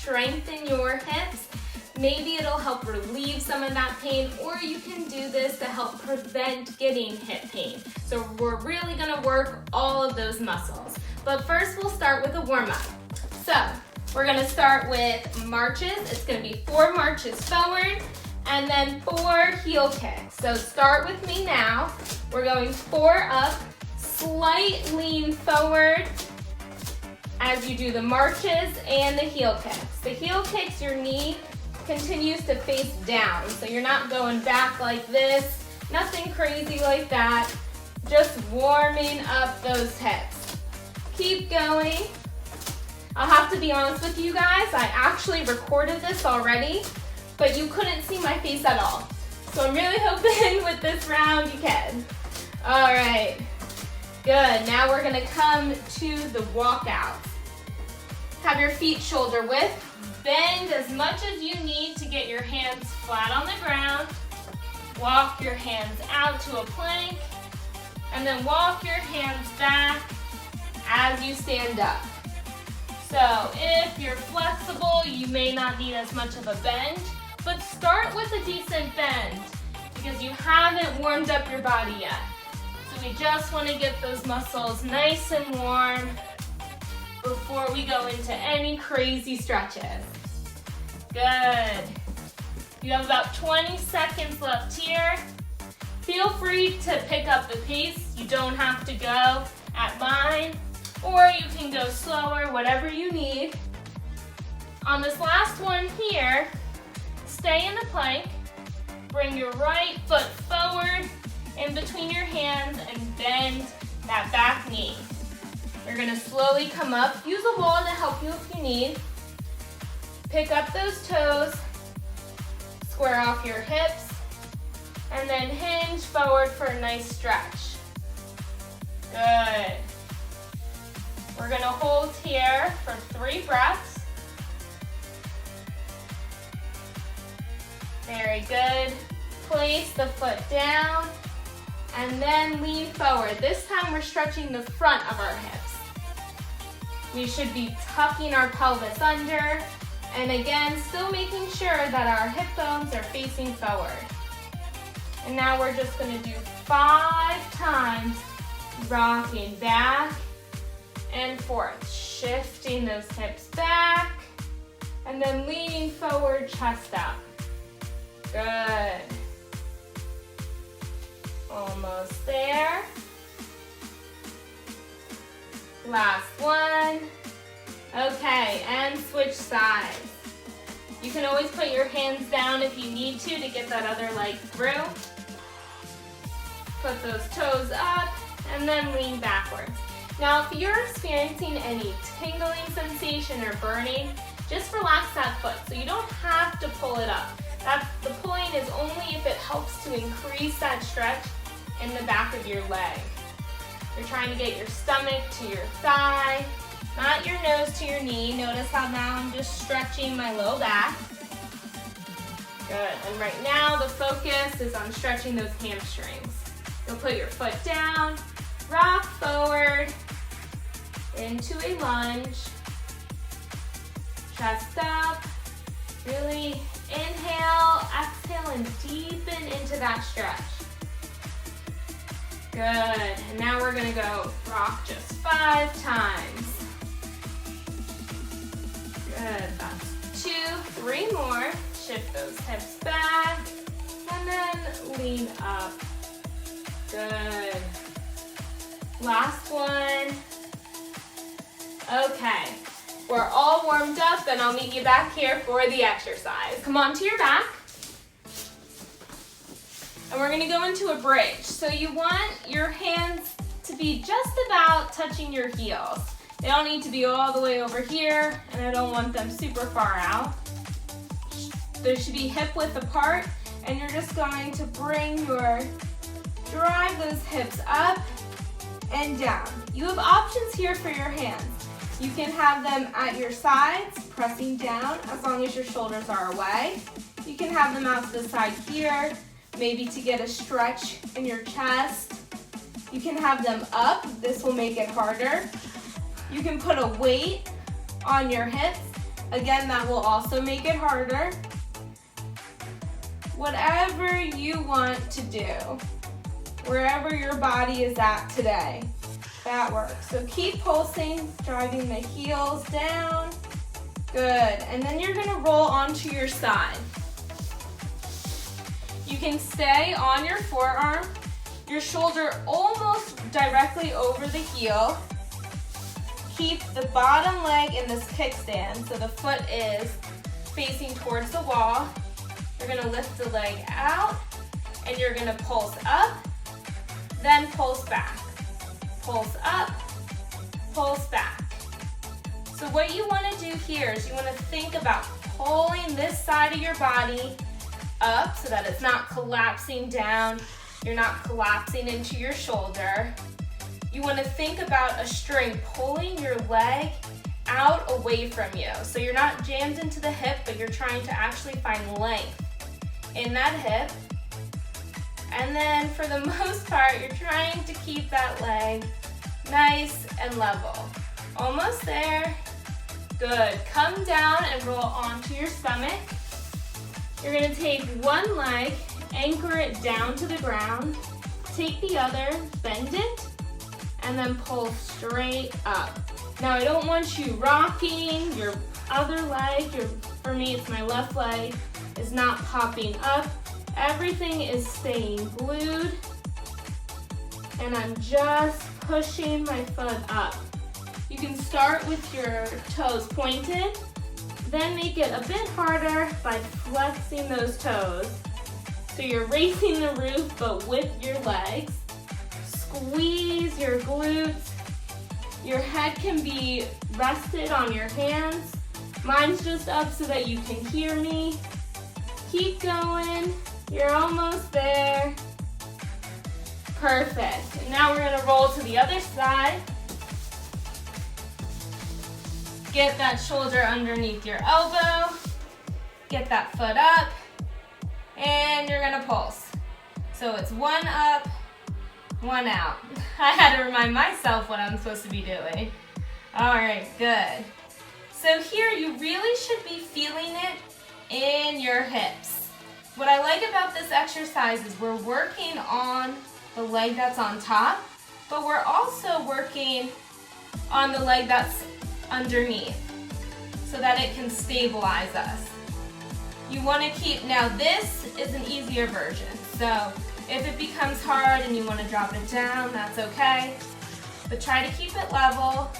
strengthen your hips. Maybe it'll help relieve some of that pain, or you can do this to help prevent getting hip pain. So we're really gonna work all of those muscles. But first we'll start with a warm-up. So we're gonna start with marches. It's gonna be 4 marches forward and then 4 heel kicks. So start with me now. We're going 4 up, slight lean forward as you do the marches and the heel kicks. The heel kicks, your knee continues to face down, so you're not going back like this, nothing crazy like that, just warming up those hips. Keep going. I'll have to be honest with you guys, I actually recorded this already, but you couldn't see my face at all. So I'm really hoping with this round you can. All right, good. Now we're gonna come to the walkout. Have your feet shoulder width. Bend as much as you need to get your hands flat on the ground. Walk your hands out to a plank, and then walk your hands back as you stand up. So if you're flexible, you may not need as much of a bend, but start with a decent bend because you haven't warmed up your body yet. So we just want to get those muscles nice and warm before we go into any crazy stretches. Good. You have about 20 seconds left here. Feel free to pick up the pace. You don't have to go at mine, or you can go slower, whatever you need. On this last one here, stay in the plank. Bring your right foot forward in between your hands and bend that back knee. You're gonna slowly come up. Use a wall to help you if you need. Pick up those toes, square off your hips, and then hinge forward for a nice stretch. Good. We're gonna hold here for 3 breaths. Very good. Place the foot down and then lean forward. This time we're stretching the front of our hips. We should be tucking our pelvis under, and again, still making sure that our hip bones are facing forward. And now we're just gonna do 5 times, rocking back and forth, shifting those hips back, and then leaning forward, chest up. Good. Almost there. Last one. Okay, and switch sides. You can always put your hands down if you need to get that other leg through. Put those toes up and then lean backwards. Now, if you're experiencing any tingling sensation or burning, just relax that foot. So you don't have to pull it up. The pulling is only if it helps to increase that stretch in the back of your leg. You're trying to get your stomach to your thigh, not your nose to your knee. Notice how now I'm just stretching my low back. Good, and right now the focus is on stretching those hamstrings. You'll put your foot down, rock forward into a lunge, chest up, really inhale, exhale, and deepen into that stretch. Good, and now we're gonna go rock just 5 times. Good, that's 2, 3 more. Shift those hips back, and then lean up. Good. Last one. Okay, we're all warmed up, and I'll meet you back here for the exercise. Come on to your back. And we're gonna go into a bridge. So you want your hands to be just about touching your heels. They don't need to be all the way over here, and I don't want them super far out. They should be hip width apart, and you're just going to drive those hips up and down. You have options here for your hands. You can have them at your sides, pressing down, as long as your shoulders are away. You can have them out to the side here, maybe to get a stretch in your chest. You can have them up. This will make it harder. You can put a weight on your hips Again, that will also make it harder. Whatever you want to do, wherever your body is at today, that works. So keep pulsing, driving the heels down. Good, and then you're gonna roll onto your side. You can stay on your forearm, your shoulder almost directly over the heel. Keep the bottom leg in this kickstand, so the foot is facing towards the wall. You're gonna lift the leg out, and you're gonna pulse up, then pulse back. Pulse up, pulse back. So what you wanna do here is you wanna think about pulling this side of your body up so that it's not collapsing down, you're not collapsing into your shoulder. You wanna think about a string pulling your leg out away from you. So you're not jammed into the hip, but you're trying to actually find length in that hip. And then for the most part, you're trying to keep that leg nice and level. Almost there. Good. Come down and roll onto your stomach. You're gonna take one leg, anchor it down to the ground, take the other, bend it, and then pull straight up. Now I don't want you rocking your other leg, for me it's my left leg, is not popping up. Everything is staying glued, and I'm just pushing my foot up. You can start with your toes pointed, then make it a bit harder by flexing those toes. So you're raising the roof, but with your legs. Squeeze your glutes. Your head can be rested on your hands. Mine's just up so that you can hear me. Keep going. You're almost there. Perfect. And now we're gonna roll to the other side. Get that shoulder underneath your elbow. Get that foot up. And you're gonna pulse. So it's one up, one out. I had to remind myself what I'm supposed to be doing. All right, good. So here you really should be feeling it in your hips. What I like about this exercise is we're working on the leg that's on top, but we're also working on the leg that's underneath so that it can stabilize us. You want to keep, now this is an easier version, so if it becomes hard and you want to drop it down, that's okay, but try to keep it level,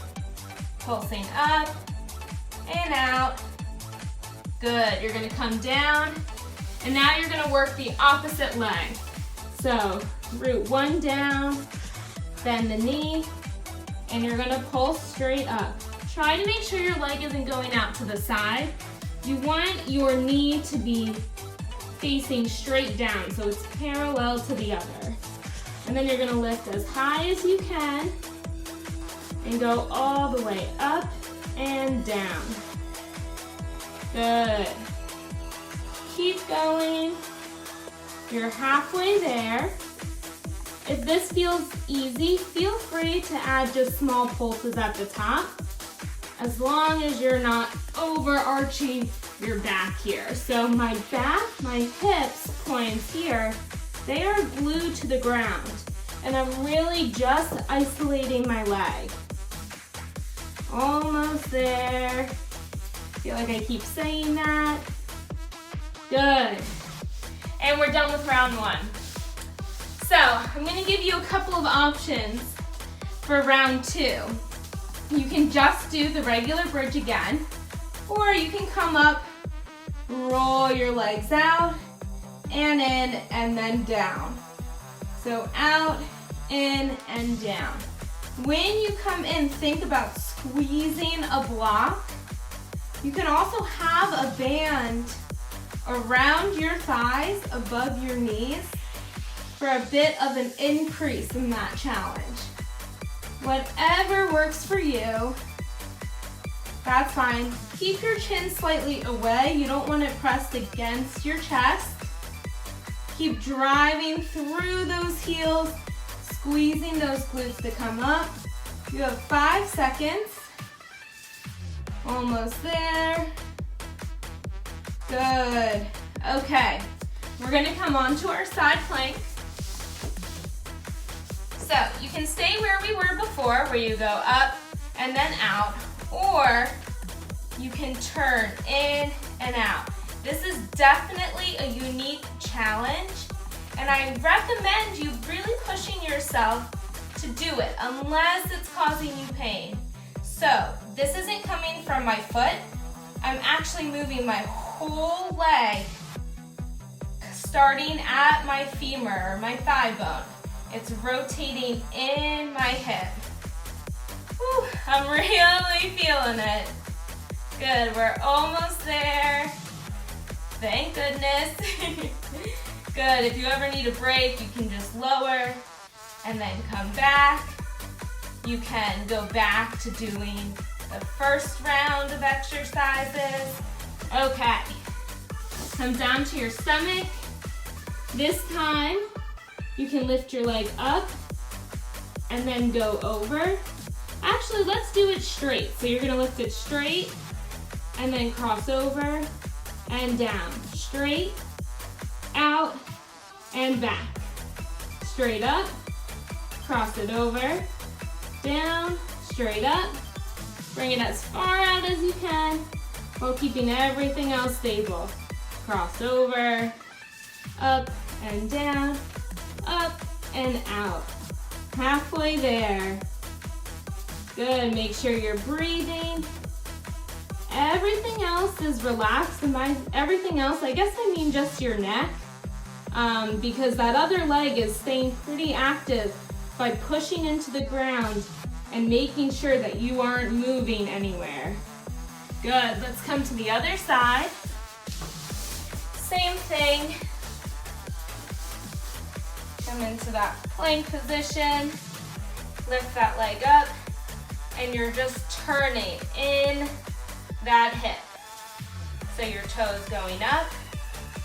pulsing up and out. Good, you're going to come down, and now you're going to work the opposite leg. So root one down, bend the knee, and you're going to pulse straight up. Try to make sure your leg isn't going out to the side. You want your knee to be facing straight down, so it's parallel to the other. And then you're gonna lift as high as you can and go all the way up and down. Good. Keep going. You're halfway there. If this feels easy, feel free to add just small pulses at the top, as long as you're not overarching your back here. So my back, my hips points here, they are glued to the ground, and I'm really just isolating my leg. Almost there. Feel like I keep saying that. Good. And we're done with round one. So I'm gonna give you a couple of options for round two. You can just do the regular bridge again, or you can come up, roll your legs out, and in, and then down. So out, in, and down. When you come in, think about squeezing a block. You can also have a band around your thighs, above your knees, for a bit of an increase in that challenge. Whatever works for you, that's fine. Keep your chin slightly away. You don't want it pressed against your chest. Keep driving through those heels, squeezing those glutes to come up. You have 5 seconds. Almost there. Good. Okay, we're gonna come onto our side plank. So you can stay where we were before, where you go up and then out, or you can turn in and out. This is definitely a unique challenge, and I recommend you really pushing yourself to do it unless it's causing you pain. So this isn't coming from my foot. I'm actually moving my whole leg, starting at my femur, my thigh bone. It's rotating in my hip. Whew, I'm really feeling it. Good, we're almost there. Thank goodness. Good, if you ever need a break, you can just lower and then come back. You can go back to doing the first round of exercises. Okay, come down to your stomach. This time, you can lift your leg up and then go over. Actually, let's do it straight. So you're gonna lift it straight and then cross over and down. Straight, out, and back. Straight up, cross it over, down, straight up. Bring it as far out as you can while keeping everything else stable. Cross over, up and down, up and out. Halfway there. Good, make sure you're breathing. Everything else is relaxed, and by everything else, I guess I mean just your neck, because that other leg is staying pretty active by pushing into the ground and making sure that you aren't moving anywhere. Good, let's come to the other side. Same thing. Come into that plank position, lift that leg up, and you're just turning in that hip. So your toes going up,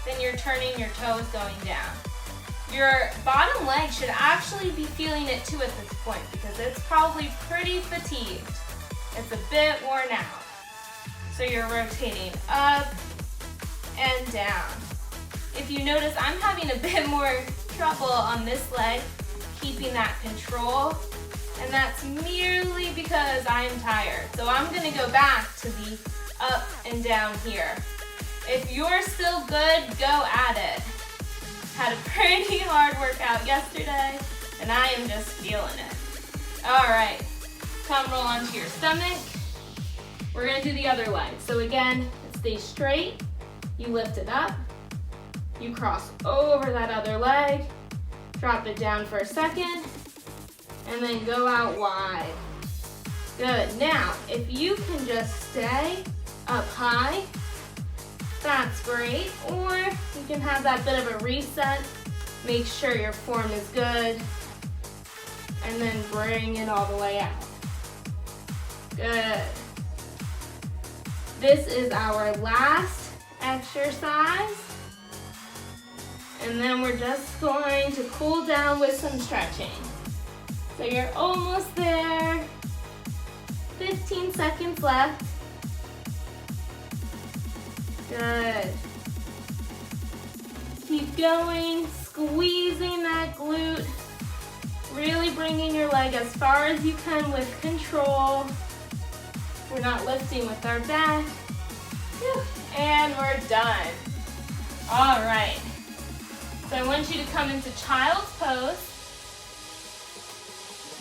then you're turning your toes going down. Your bottom leg should actually be feeling it too at this point because it's probably pretty fatigued. It's a bit worn out. So you're rotating up and down. If you notice, I'm having a bit more trouble on this leg keeping that control, and that's merely because I'm tired. So I'm gonna go back to the up and down here. If you're still good, go at it. Had a pretty hard workout yesterday, and I am just feeling it. All right, come roll onto your stomach. We're gonna do the other leg. So again, stay straight, you lift it up, you cross over that other leg, drop it down for a second, and then go out wide. Good, now, if you can just stay up high, that's great, or you can have that bit of a reset, make sure your form is good, and then bring it all the way out. Good. This is our last exercise, and then we're just going to cool down with some stretching. So you're almost there. 15 seconds left. Good. Keep going, squeezing that glute. Really bringing your leg as far as you can with control. We're not lifting with our back. Whew. And we're done. All right. So I want you to come into child's pose.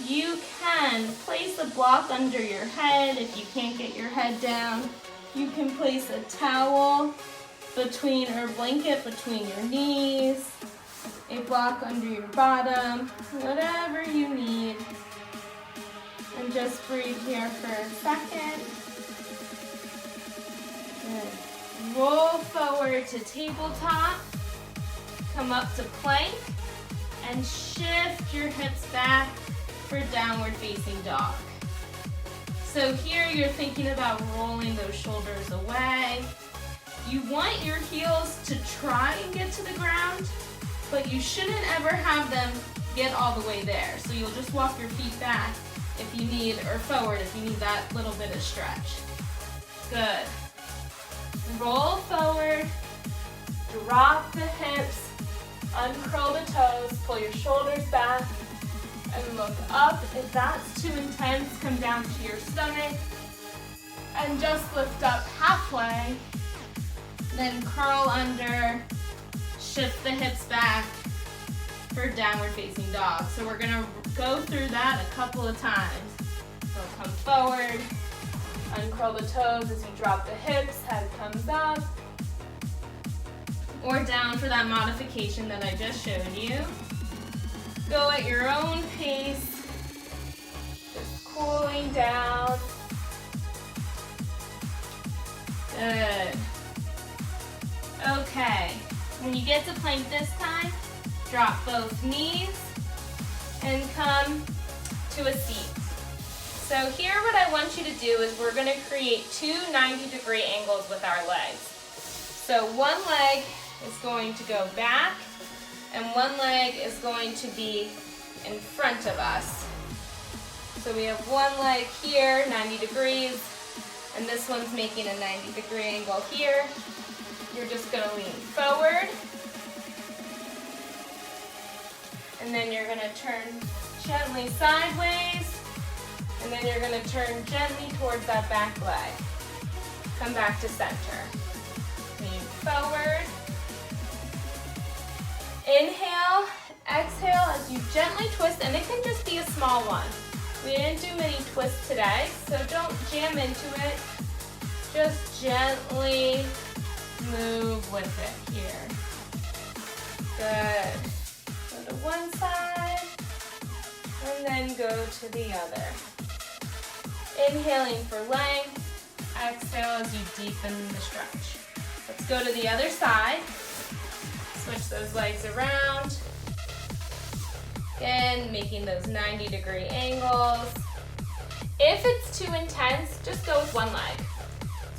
You can place a block under your head if you can't get your head down. You can place a towel between or blanket between your knees, a block under your bottom, whatever you need. And just breathe here for a second. Good. Roll forward to tabletop. Come up to plank and shift your hips back for downward facing dog. So here you're thinking about rolling those shoulders away. You want your heels to try and get to the ground, but you shouldn't ever have them get all the way there. So you'll just walk your feet back if you need, or forward if you need that little bit of stretch. Good. Roll forward, drop the hips, uncurl the toes, pull your shoulders back, and look up. If that's too intense, come down to your stomach, and just lift up halfway, then curl under, shift the hips back for downward facing dog. So we're gonna go through that a couple of times. So come forward, uncurl the toes as you drop the hips, head comes up, or down for that modification that I just showed you. Go at your own pace, just cooling down. Good. Okay, when you get to plank this time, drop both knees and come to a seat. So here what I want you to do is we're going to create two 90-degree angles with our legs. So one leg is going to go back and one leg is going to be in front of us. So we have one leg here, 90 degrees, and this one's making a 90-degree angle here. You're just going to lean forward, and then you're going to turn gently sideways, and then you're going to turn gently towards that back leg. Come back to center. Lean forward. Inhale, exhale as you gently twist, and it can just be a small one. We didn't do many twists today, so don't jam into it. Just gently move with it here. Good. Go to one side, and then go to the other. Inhaling for length, exhale as you deepen the stretch. Let's go to the other side. Switch those legs around. Again, making those 90-degree angles. If it's too intense, just go with one leg.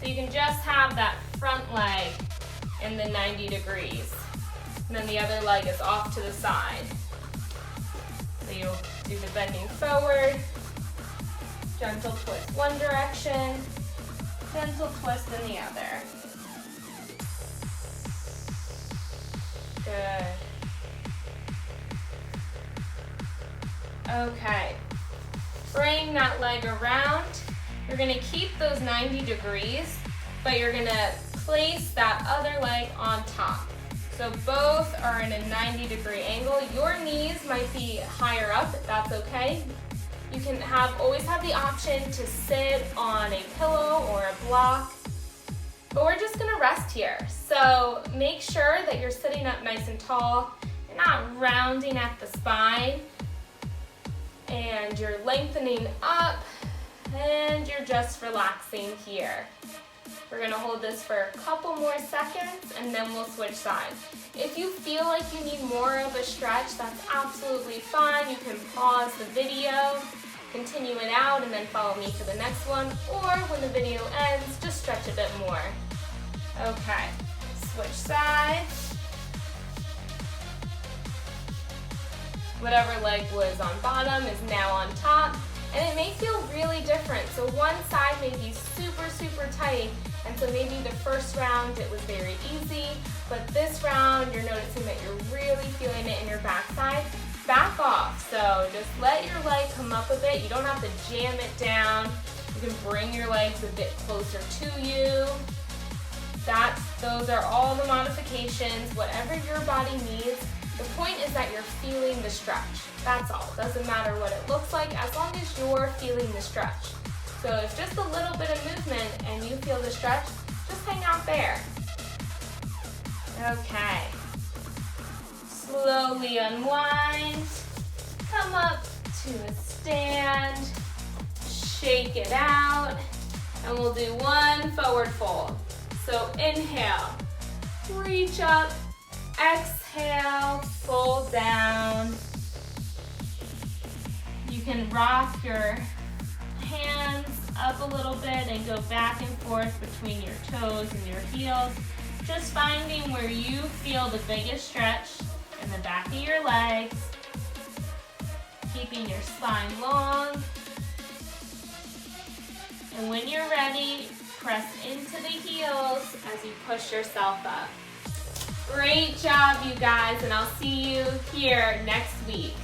So you can just have that front leg in the 90 degrees. And then the other leg is off to the side. So you'll do the bending forward, gentle twist one direction, gentle twist in the other. Good. Okay. Bring that leg around. You're going to keep those 90 degrees, but you're going to place that other leg on top. So both are in a 90-degree angle. Your knees might be higher up, that's okay. You can always have the option to sit on a pillow or a block, but we're just gonna rest here. So make sure that you're sitting up nice and tall. You're not rounding at the spine, and you're lengthening up, and you're just relaxing here. We're gonna hold this for a couple more seconds, and then we'll switch sides. If you feel like you need more of a stretch, that's absolutely fine. You can pause the video, continue it out, and then follow me for the next one, or when the video ends, just stretch a bit more. Okay, switch sides. Whatever leg was on bottom is now on top, and it may feel really different. So one side may be super, super tight, and so maybe the first round it was very easy, but this round you're noticing that you're really feeling it in your backside. Back off, so just let your leg come up a bit. You don't have to jam it down. You can bring your legs a bit closer to you. Those are all the modifications, whatever your body needs. The point is that you're feeling the stretch. That's all. Doesn't matter what it looks like as long as you're feeling the stretch. So if just a little bit of movement and you feel the stretch, just hang out there. Okay. Slowly unwind. Come up to a stand. Shake it out. And we'll do one forward fold. So inhale, reach up, exhale, fold down. You can rock your hands up a little bit and go back and forth between your toes and your heels, just finding where you feel the biggest stretch in the back of your legs, keeping your spine long. And when you're ready, press into the heels as you push yourself up. Great job, you guys, and I'll see you here next week.